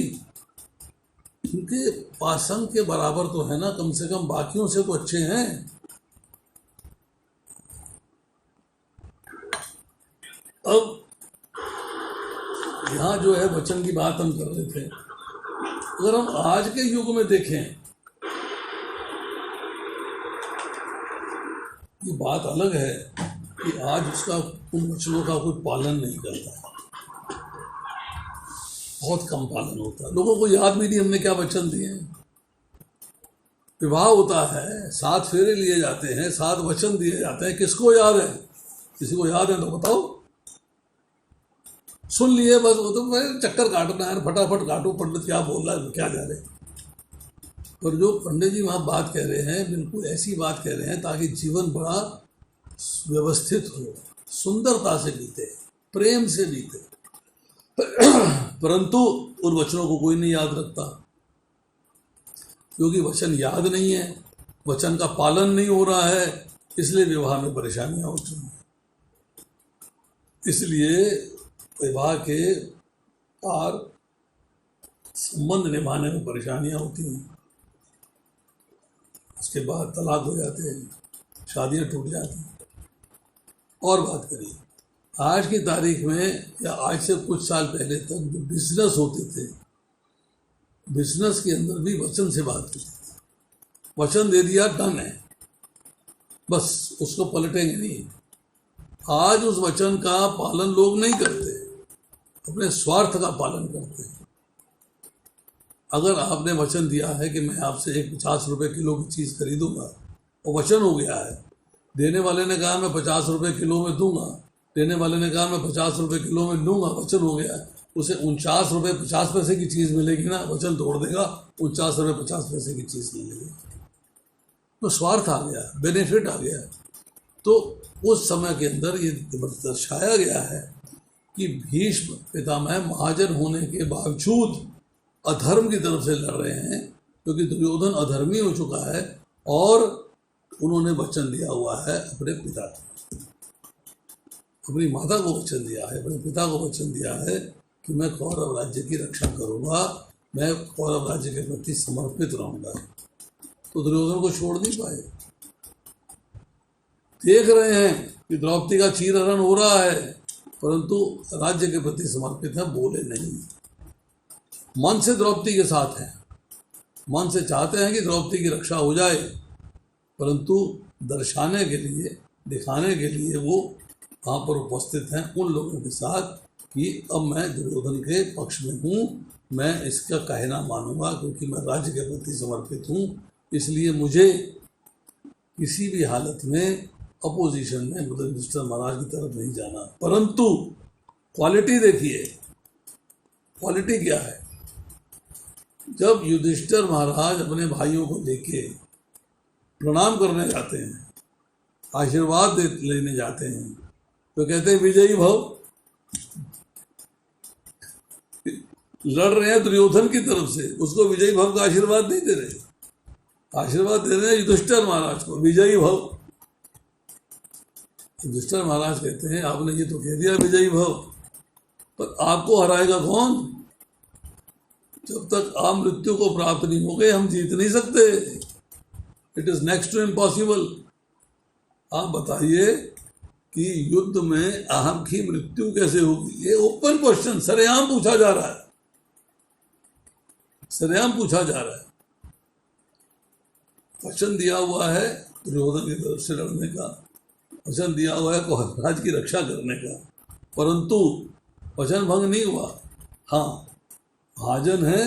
S1: उनके पासंग के बराबर तो है ना, कम से कम बाकियों से तो अच्छे हैं। अब यहाँ जो है वचन की बात हम कर रहे थे, अगर हम आज के युग में देखें, ये बात अलग है कि आज उसका उन वचनों का कोई पालन नहीं करता, बहुत कम पालन होता है, लोगों को याद भी नहीं हमने क्या वचन दिए हैं। विवाह होता है, 7 फेरे लिए जाते हैं, 7 वचन दिए जाते हैं, किसको याद है? किसी को याद है तो बताओ। सुन लिए बस, वो तो चक्कर काटना है, फटाफट काटो, पंडित क्या बोल रहा है क्या जा रहे। और जो पंडित जी वहाँ बात कह रहे हैं, बिल्कुल ऐसी बात कह रहे हैं ताकि जीवन बड़ा व्यवस्थित हो, सुंदरता से बीते, प्रेम से बीते। परंतु उन वचनों को कोई नहीं याद रखता, क्योंकि वचन याद नहीं है, वचन का पालन नहीं हो रहा है, इसलिए विवाह में परेशानियां होती हैं। इसलिए विवाह के पार संबंध निभाने में परेशानियां होती हैं, उसके बाद तलाक हो जाते हैं, शादियां टूट जाती हैं। और बात करिए, आज की तारीख में या आज से कुछ साल पहले तक जो बिजनेस होते थे, बिजनेस के अंदर भी वचन से बात होती थी, वचन दे दिया डन है, बस उसको पलटेंगे नहीं। आज उस वचन का पालन लोग नहीं करते, अपने स्वार्थ का पालन करते हैं। अगर आपने वचन दिया है कि मैं आपसे एक 50 रुपए किलो की चीज़ खरीदूंगा, वो वचन हो गया है, देने वाले ने कहा मैं 50 रुपए किलो में दूंगा, देने वाले ने कहा मैं 50 रुपए किलो में दूंगा, वचन हो गया है। उसे 49 रुपये 50 पैसे की चीज़ मिलेगी ना, वचन तोड़ देगा, 49 रुपये 50 पैसे की चीज़ मिलेगी, तो स्वार्थ आ गया, बेनिफिट आ गया। तो उस समय के अंदर ये दर्शाया गया है कि भीष्म पितामह महाजन होने के बावजूद अधर्म की तरफ से लड़ रहे हैं, क्योंकि दुर्योधन अधर्मी हो चुका है और उन्होंने वचन दिया हुआ है अपने पिता को, अपनी माता को वचन दिया है, अपने पिता को वचन दिया है कि मैं कौरव राज्य की रक्षा करूंगा, मैं कौरव राज्य के प्रति समर्पित रहूंगा। तो दुर्योधन को छोड़ नहीं पाए। देख रहे हैं कि द्रौपदी का चीरहरण हो रहा है, परंतु राज्य के प्रति समर्पित है, बोले नहीं। मन से द्रौपदी के साथ हैं, मन से चाहते हैं कि द्रौपदी की रक्षा हो जाए, परंतु दर्शाने के लिए, दिखाने के लिए वो वहाँ पर उपस्थित हैं उन लोगों के साथ कि अब मैं दुर्योधन के पक्ष में हूँ, मैं इसका कहना मानूंगा क्योंकि मैं राज्य के प्रति समर्पित हूँ, इसलिए मुझे किसी भी हालत में अपोजिशन में मतलब युधिष्ठिर महाराज की तरफ नहीं जाना। परंतु क्वालिटी देखिए, क्वालिटी क्या है। जब युधिष्ठिर महाराज अपने भाइयों को लेके प्रणाम करने जाते हैं, आशीर्वाद लेने जाते हैं, तो कहते हैं विजयी भव। लड़ रहे हैं दुर्योधन की तरफ से, उसको विजयी भव का आशीर्वाद नहीं दे रहे, आशीर्वाद दे रहे हैं युधिष्ठिर महाराज को, विजयी भव। युधिष्ठिर महाराज कहते हैं आपने ये तो कह दिया विजयी भव, पर आपको हराएगा कौन? जब तक आप मृत्यु को प्राप्त नहीं हो गए हम जीत नहीं सकते। It is next to impossible. आप बताइए कि युद्ध में अहम की मृत्यु कैसे होगी? ये ओपन क्वेश्चन सरेआम पूछा जा रहा है, सरेआम पूछा जा रहा है। वचन दिया हुआ है दुर्योधन की तरफ से लड़ने का, वचन दिया हुआ है कौरवराज की रक्षा करने का, परंतु वचन भंग नहीं हुआ। हाँ, महाजन है,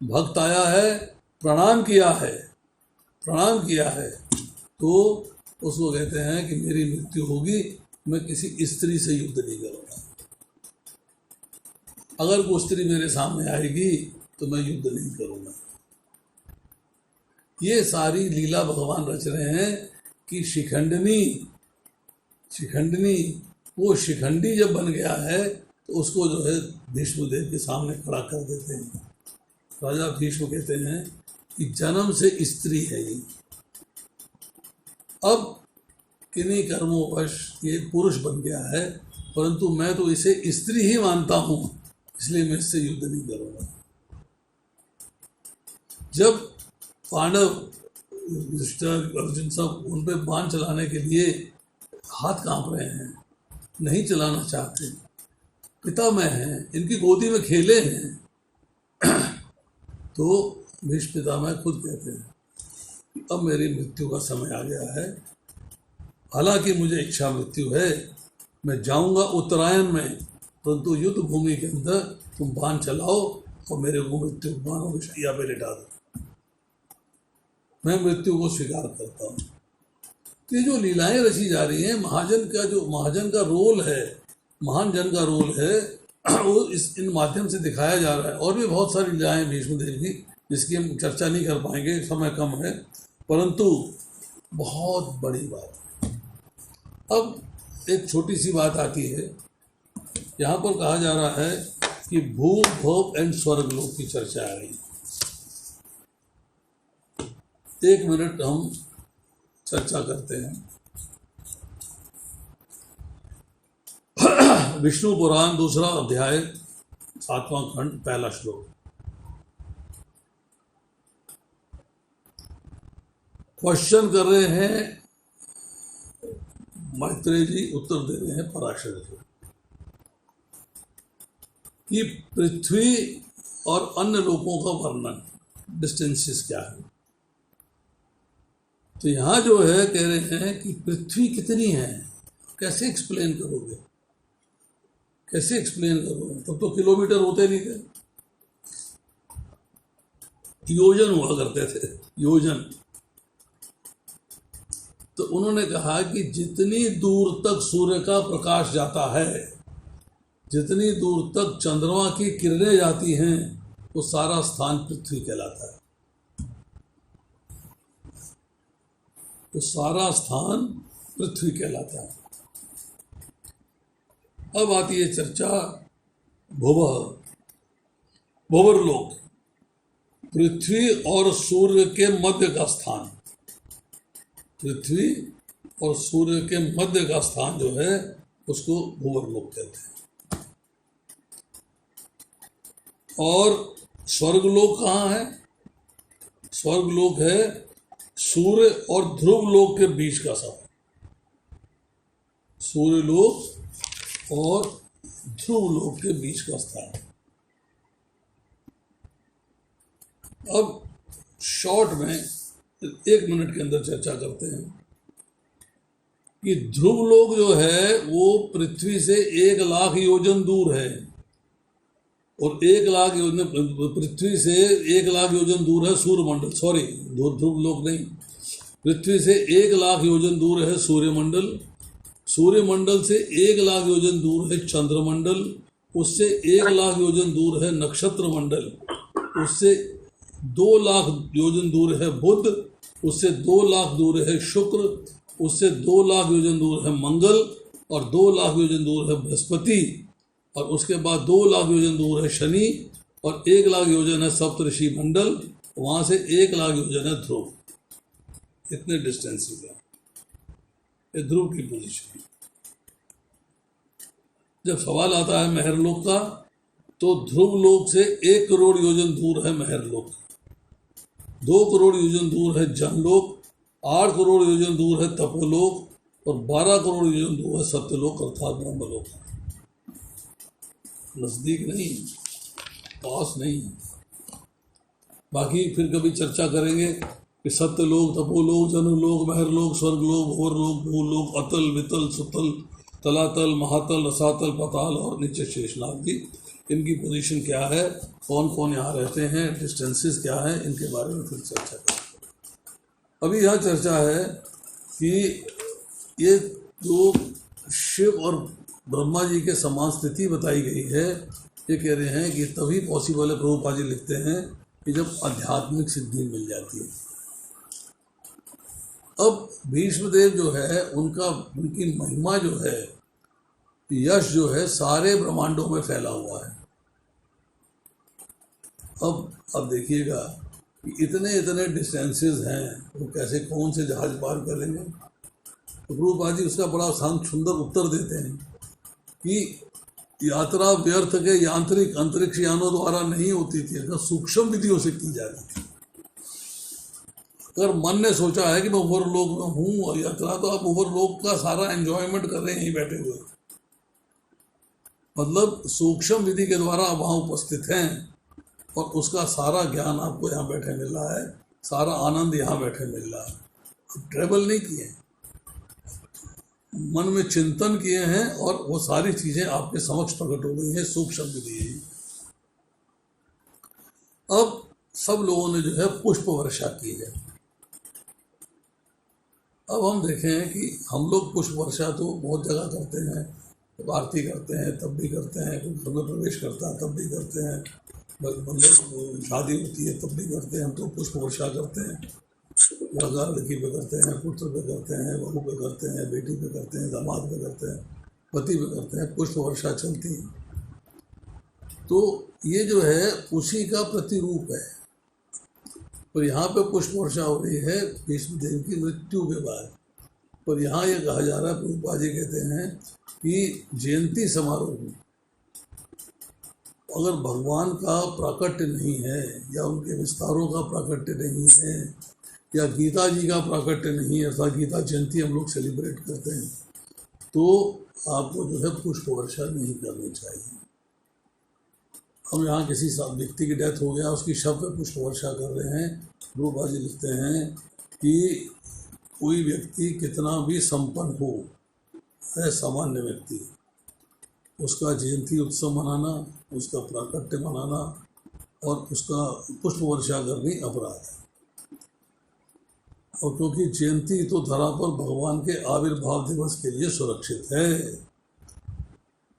S1: भक्त आया है, प्रणाम किया है, प्रणाम किया है, तो उसको कहते हैं कि मेरी मृत्यु होगी, मैं किसी स्त्री से युद्ध नहीं करूँगा। अगर कोई स्त्री मेरे सामने आएगी तो मैं युद्ध नहीं करूँगा। ये सारी लीला भगवान रच रहे हैं कि शिखंडनी वो शिखंडी जब बन गया है तो उसको जो है भीष्मदेव के सामने खड़ा कर देते हैं। राजा भीष्म कहते हैं कि जन्म से स्त्री है ये, अब किन्हीं कर्मोवश ये पुरुष बन गया है, परंतु मैं तो इसे स्त्री ही मानता हूँ, इसलिए मैं इससे युद्ध नहीं करूँगा। जब पांडव अर्जुन सब उन पे बाण चलाने के लिए हाथ कांप रहे हैं, नहीं चलाना चाहते, पितामह हैं, इनकी गोदी में खेले हैं, तो भीष्म पितामह खुद कहते हैं कि अब मेरी मृत्यु का समय आ गया है। हालांकि मुझे इच्छा मृत्यु है, मैं जाऊंगा उत्तरायण में, परंतु युद्ध भूमि के अंदर तुम बाण चलाओ और मेरे को मृत्यु बाणों की शैया पे लिटा दो, मैं मृत्यु को स्वीकार करता हूँ। तो ये जो लीलाएं रची जा रही हैं, महाजन का रोल है, महान जन का रोल है, वो इन माध्यम से दिखाया जा रहा है। और भी बहुत सारी लीलाएं भीष्मदेव की जिसकी हम चर्चा नहीं कर पाएंगे, समय कम है, परंतु बहुत बड़ी बात है। अब एक छोटी सी बात आती है, यहाँ पर कहा जा रहा है कि भू भोग एंड स्वर्ग लोक की चर्चा आ रही है। 1 मिनट हम चर्चा करते हैं। विष्णु पुराण 2 अध्याय 7वां खंड 1 श्लोक। क्वेश्चन कर रहे हैं मैत्रेय जी, उत्तर दे रहे हैं पराशर जी कि पृथ्वी और अन्य लोकों का वर्णन, डिस्टेंसेस क्या है। तो यहाँ जो है कह रहे हैं कि पृथ्वी कितनी है, कैसे एक्सप्लेन करोगे, कैसे एक्सप्लेन करोगे? तब तो किलोमीटर होते नहीं थे, योजन हुआ करते थे, योजन। तो उन्होंने कहा कि जितनी दूर तक सूर्य का प्रकाश जाता है, जितनी दूर तक चंद्रमा की किरणें जाती हैं, वो सारा स्थान पृथ्वी कहलाता है। तो सारा स्थान पृथ्वी कहलाता है। अब आती है चर्चा भुवर्लोक, पृथ्वी और सूर्य के मध्य का स्थान। पृथ्वी और सूर्य के मध्य का स्थान जो है उसको भुवर्लोक कहते हैं। और स्वर्गलोक कहाँ है? स्वर्गलोक है सूर्य और ध्रुव लोक के बीच का स्थान। सूर्य लोक और ध्रुव लोक के बीच का स्थान। अब शॉर्ट में 1 मिनट के अंदर चर्चा करते हैं कि ध्रुव लोक जो है वो पृथ्वी से 1 लाख योजन दूर है, और 1 लाख योजन पृथ्वी से 1 लाख योजन दूर है सूर्यमंडल, सॉरी ध्रुव लोक नहीं, पृथ्वी से 1 लाख योजन दूर है सूर्यमंडल, सूर्यमंडल से 1 लाख योजन दूर है चंद्रमंडल, उससे 1 लाख योजन दूर है नक्षत्र मंडल, उससे 2 लाख योजन दूर है बुध, उससे 2 लाख दूर है शुक्र, उससे 2 लाख योजन दूर है मंगल, और 2 लाख योजन दूर है बृहस्पति, और उसके बाद 2 लाख योजन दूर है शनि, और 1 लाख योजन है सप्तऋषि मंडल, वहां से 1 लाख योजन है ध्रुव। इतने डिस्टेंसेस है, ये ध्रुव की पोजीशन। जब सवाल आता है महरलोक का, तो ध्रुव लोक से 1 करोड़ योजन दूर है महरलोक, 2 करोड़ योजन दूर है जनलोक, 8 करोड़ योजन दूर है तपोलोक, और 12 करोड़ योजन दूर है सत्यलोक अर्थात ब्रह्मलोक। नजदीक नहीं, पास नहीं। बाकी फिर कभी चर्चा करेंगे कि सत्यलोक, तपोलोक, जनलोक, महरलोक, स्वर्गलोक, भूरलोक, भूलोक, अतल, वितल, सुतल, तलातल, महातल, रसातल, पताल और नीचे शेषनाग जी, इनकी पोजीशन क्या है, कौन कौन यहाँ रहते हैं, डिस्टेंसेस क्या है, इनके बारे में फिर चर्चा करेंगे। अभी यहाँ चर्चा है कि ये जो शिव और ब्रह्मा जी के समान स्थिति बताई गई है, ये कह रहे हैं कि तभी पॉसिबल है, प्रभुपाद जी लिखते हैं, कि जब आध्यात्मिक सिद्धि मिल जाती है। अब भीष्मदेव जो है उनकी महिमा जो है, यश जो है सारे ब्रह्मांडों में फैला हुआ है। अब देखिएगा कि इतने इतने डिस्टेंसेस हैं, वो कैसे कौन से जहाज पार करेंगे। तो प्रभुपाद जी उसका बड़ा सुंदर उत्तर देते हैं कि यात्रा व्यर्थ के यांत्रिक अंतरिक्ष यानों द्वारा नहीं होती थी, अगर सूक्ष्म विधियों से की जाती थी। अगर मन ने सोचा है कि मैं ओवरलोक में हूँ और यात्रा, तो आप ओवरलोक का सारा एंजॉयमेंट कर रहे हैं यहीं बैठे हुए, मतलब सूक्ष्म विधि के द्वारा आप वहाँ उपस्थित हैं और उसका सारा ज्ञान आपको यहाँ बैठे मिल रहा है, सारा आनंद यहाँ बैठे मिल रहा है। आप ट्रेवल नहीं किए, मन में चिंतन किए हैं और वो सारी चीजें आपके समक्ष प्रकट हो गई हैं सूक्ष्म विधि। अब सब लोगों ने जो है पुष्प वर्षा की है। अब हम देखें कि हम लोग पुष्प वर्षा तो बहुत जगह करते हैं, जब आरती करते हैं तब भी करते हैं, घर में प्रवेश करता है तब भी करते हैं, मतलब शादी होती है तब भी करते हैं, हम तो पुष्प वर्षा करते हैं। लड़का लड़की पे करते हैं, पुत्र पे करते हैं, बहू पे करते हैं, बेटी पे करते हैं, दामाद पे करते हैं, पति पे करते हैं, पुष्प वर्षा चलती है। तो ये जो है उसी का प्रतिरूप है। और यहाँ पे पुष्प वर्षा हो रही है भीष्मदेव की मृत्यु के बाद। और यहाँ ये कहा जा रहा है, प्रभुपाद जी कहते हैं कि जयंती समारोह में अगर भगवान का प्राकट्य नहीं है, या उनके विस्तारों का प्राकट्य नहीं है, या गीता जी का प्राकट्य नहीं है, अर्थात गीता जयंती हम लोग सेलिब्रेट करते हैं, तो आपको जो है पुष्प वर्षा नहीं करनी चाहिए। हम यहाँ किसी व्यक्ति की डेथ हो गया, उसकी शव पे पुष्प वर्षा कर रहे हैं। प्रभुपाद जी लिखते हैं कि कोई व्यक्ति कितना भी संपन्न हो, है सामान्य व्यक्ति, उसका जयंती उत्सव मनाना, उसका प्राकट्य मनाना और उसका पुष्प वर्षा करनी अपराध है। और क्योंकि जयंती तो धरा पर भगवान के आविर्भाव दिवस के लिए सुरक्षित है।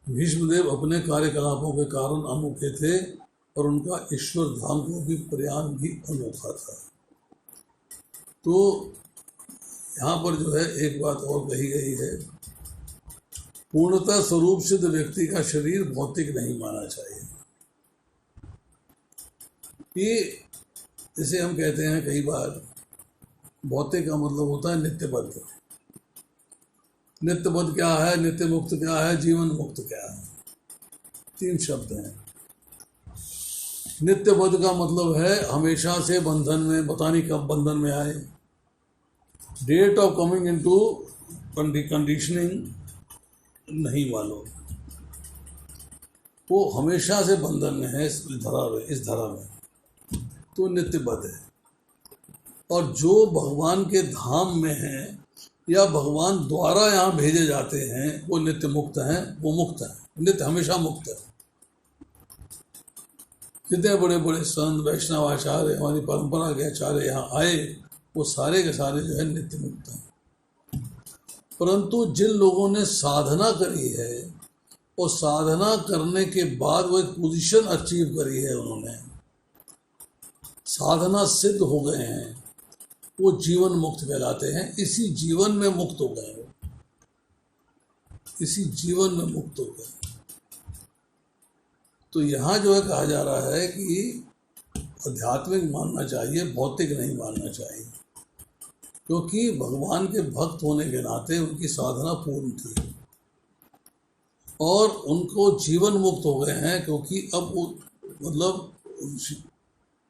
S1: भीष्मदेव अपने कार्यकलापों के कारण अनोखे थे और उनका ईश्वर धाम को भी प्रयाण भी अनोखा था। तो यहाँ पर जो है एक बात और कही गई है, पूर्णतः स्वरूप सिद्ध व्यक्ति का शरीर भौतिक नहीं माना चाहिए। कि जैसे हम कहते हैं कई बार, भौतिक का मतलब होता है नित्यबद्ध। नित्यबद्ध क्या है, नित्य मुक्त क्या है, जीवन मुक्त क्या है, 3 शब्द हैं। नित्यबद्ध का मतलब है हमेशा से बंधन में, पता नहीं कब बंधन में आए, date of coming into conditioning नहीं मालूम, वो हमेशा से बंधन में है इस धरा में। तो नित्यबद्ध है, और जो भगवान के धाम में हैं या भगवान द्वारा यहाँ भेजे जाते हैं वो नित्य मुक्त हैं, वो मुक्त है, नित्य हमेशा मुक्त है। जितने बड़े बड़े संत वैष्णव आचार्य हमारी परंपरा के आचार्य यहाँ आए वो सारे के सारे जो है नित्य मुक्त हैं। परंतु जिन लोगों ने साधना करी है और साधना करने के बाद वो एक पोजीशन अचीव करी है, उन्होंने साधना सिद्ध हो गए हैं, वो जीवन मुक्त कहलाते हैं। इसी जीवन में मुक्त हो गए, वो इसी जीवन में मुक्त हो गए। तो यहाँ जो है कहा जा रहा है कि आध्यात्मिक मानना चाहिए, भौतिक नहीं मानना चाहिए, क्योंकि भगवान के भक्त होने के नाते उनकी साधना पूर्ण थी और उनको जीवन मुक्त हो गए हैं, क्योंकि अब वो मतलब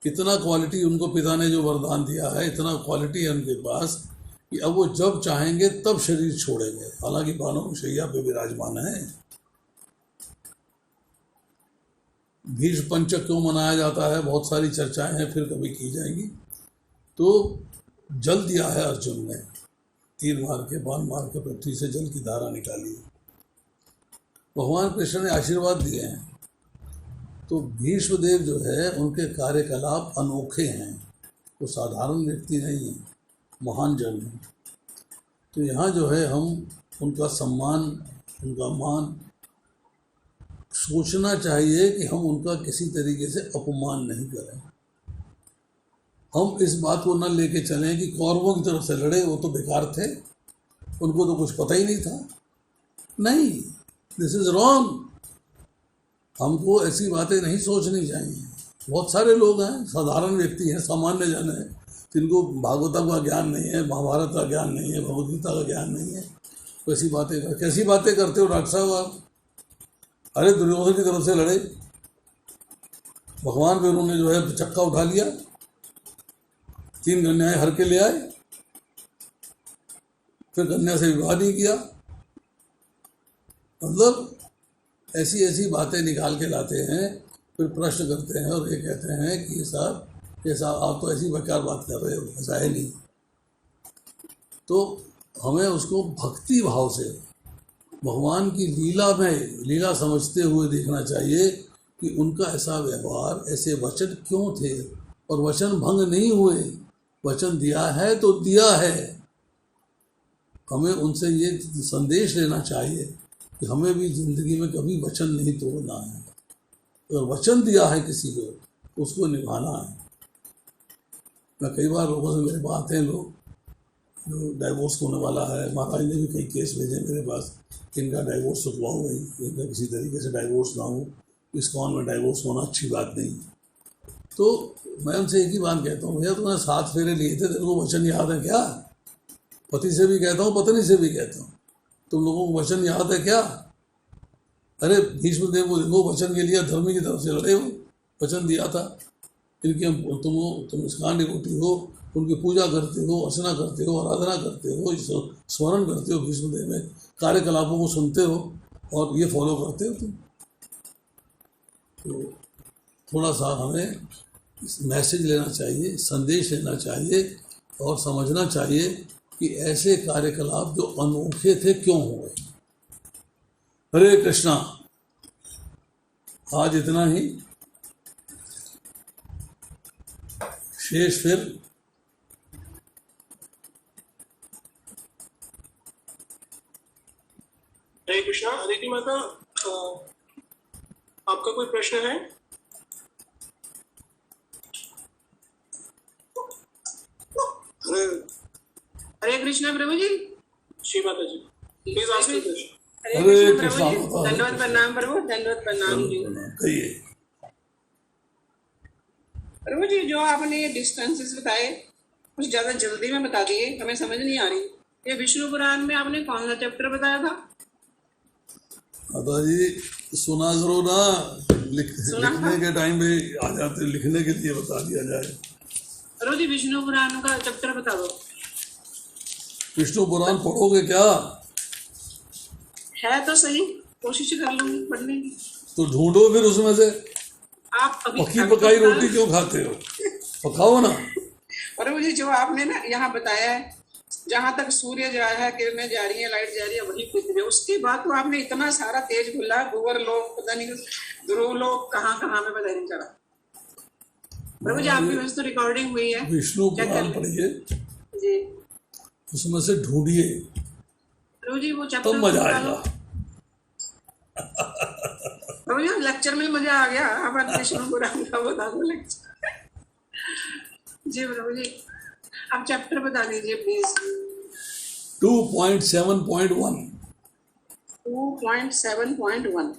S1: इतना क्वालिटी उनको पिता ने जो वरदान दिया है, इतना क्वालिटी है उनके पास कि अब वो जब चाहेंगे तब शरीर छोड़ेंगे। हालांकि बानों शैया पे विराजमान है। भीष्म पंचक क्यों मनाया जाता है, बहुत सारी चर्चाएं हैं, फिर कभी की जाएंगी। तो जल दिया है अर्जुन ने, तीर मार के बाण मार के पृथ्वी से जल की धारा निकाली, भगवान कृष्ण ने आशीर्वाद दिए हैं। तो भीष्म देव जो है उनके कार्यकलाप अनोखे हैं, वो साधारण व्यक्ति नहीं है, महान जन हैं। तो यहाँ जो है हम उनका सम्मान, उनका मान सोचना चाहिए कि हम उनका किसी तरीके से अपमान नहीं करें। हम इस बात को न लेके चलें कि कौरवों की तरफ से लड़े, वो तो बेकार थे, उनको तो कुछ पता ही नहीं था। नहीं, दिस इज रॉन्ग। हमको ऐसी बातें नहीं सोचनी चाहिए। बहुत सारे लोग हैं, साधारण व्यक्ति हैं, सामान्य जन हैं, जिनको भागवत का ज्ञान नहीं है, महाभारत का ज्ञान नहीं है, भगवदगीता का ज्ञान नहीं है, कैसी बातें करते हो डॉक्टर साहब आप? अरे दुर्योधन की तरफ से लड़े, भगवान पे उन्होंने जो है चक्का उठा लिया, 3 कन्याएं हर के ले आए, फिर कन्या से विवाह नहीं किया। मतलब ऐसी ऐसी बातें निकाल के लाते हैं, फिर प्रश्न करते हैं और ये कहते हैं कि ये साहब आप तो ऐसी बेकार बात कर रहे हो, ऐसा है नहीं। तो हमें उसको भक्ति भाव से भगवान की लीला समझते हुए देखना चाहिए कि उनका ऐसा व्यवहार, ऐसे वचन क्यों थे, और वचन भंग नहीं हुए। वचन दिया है तो दिया है। हमें उनसे ये संदेश लेना चाहिए कि हमें भी जिंदगी में कभी वचन नहीं तोड़ना है। अगर वचन दिया है किसी को, उसको निभाना है। मैं कई बार लोगों से, मेरे पास आते हैं लोग जो डाइवोर्स होने वाला है, महाराज ने भी कई केस भेजे मेरे पास, इनका डाइवोर्स रुकवाओ भाई, इनका किसी तरीके से डाइवोर्स ना हो, इस्कॉन में डाइवोर्स होना अच्छी बात नहीं। तो मैं उनसे एक ही बात कहता हूँ, भैया तुमने 7 फेरे लिए थे, तेरे को वचन याद है क्या? पति से भी कहता हूँ, पत्नी से भी कहता हूँ, तुम लोगों को वचन याद है क्या? अरे भीष्म देव को देखो, वचन के लिए धर्म की तरफ से लड़े हो, वचन दिया था इनके, तुम इस्कॉन डिवोटी हो, उनकी पूजा करते हो, अर्चना करते हो, आराधना करते हो, स्मरण करते हो, भीष्म देव में कार्यकलापों को सुनते हो और ये फॉलो करते हो तुम। तो थोड़ा सा हमें मैसेज लेना चाहिए, संदेश लेना चाहिए और समझना चाहिए कि ऐसे कार्यकलाप जो अनोखे थे क्यों हुए। हरे कृष्णा। आज इतना ही, शेष फिर
S2: हरे कृष्णा। अदिति माता, आपका कोई प्रश्न है?
S3: हरे कृष्णा प्रभु जी।
S2: श्री माता जी, प्लीज आस्क योर क्वेश्चन।
S3: हरे कृष्णा प्रभु जी, दंडवत प्रणाम प्रभु, दंडवत प्रणाम जी।
S1: कहिए
S3: प्रभु जी, जो आपने डिस्टेंसेस बताए कुछ ज्यादा जल्दी में बता दिए, हमें समझ नहीं आ रही। ये विष्णु पुराण में आपने कौन सा चैप्टर बताया था?
S1: माता जी सुना करो ना, लिखने के टाइम में आ जाते, लिखने के लिए बता दिया जाए।
S3: प्रभु जी विष्णु पुराण का चैप्टर बता दो।
S1: विष्णु पुराण पढ़ोगे क्या?
S3: है तो सही, कोशिश कर लूंगी पढ़ने की।
S1: तो ढूंढो फिर उसमें से।
S3: आप अभी
S1: पकी पकाई रोटी क्यों खाते हो? पकाओ ना।
S3: और मुझे जो आपने ना यहाँ बताया है, जहां तक सूर्य जा रहा है, किरणें जा रही है, लाइट जा रही है, वही पृथ्वी है। उसके बाद तो आपने इतना सारा तेज खुला, भूवर लोग पता नहीं, ध्रुव लोग कहाँ कहाँ में पता नहीं चला। प्रभु जी आपकी वजह से तो रिकॉर्डिंग हुई है।
S1: विष्णु
S3: क्या
S1: पुराण
S3: कर
S1: पढ़िए,
S3: जी
S1: उसमें से ढूंढिए,
S3: प्रभु जी, वो
S1: तो
S3: चैप्टर
S1: मजा आएगा।
S3: प्रभु जी लेक्चर में मजा आ गया। आप विष्णु पुराण का बता दो लेक्चर। जी प्रभु जी आप चैप्टर बता दीजिए प्लीज।
S1: 2.7.1
S3: 2.7.1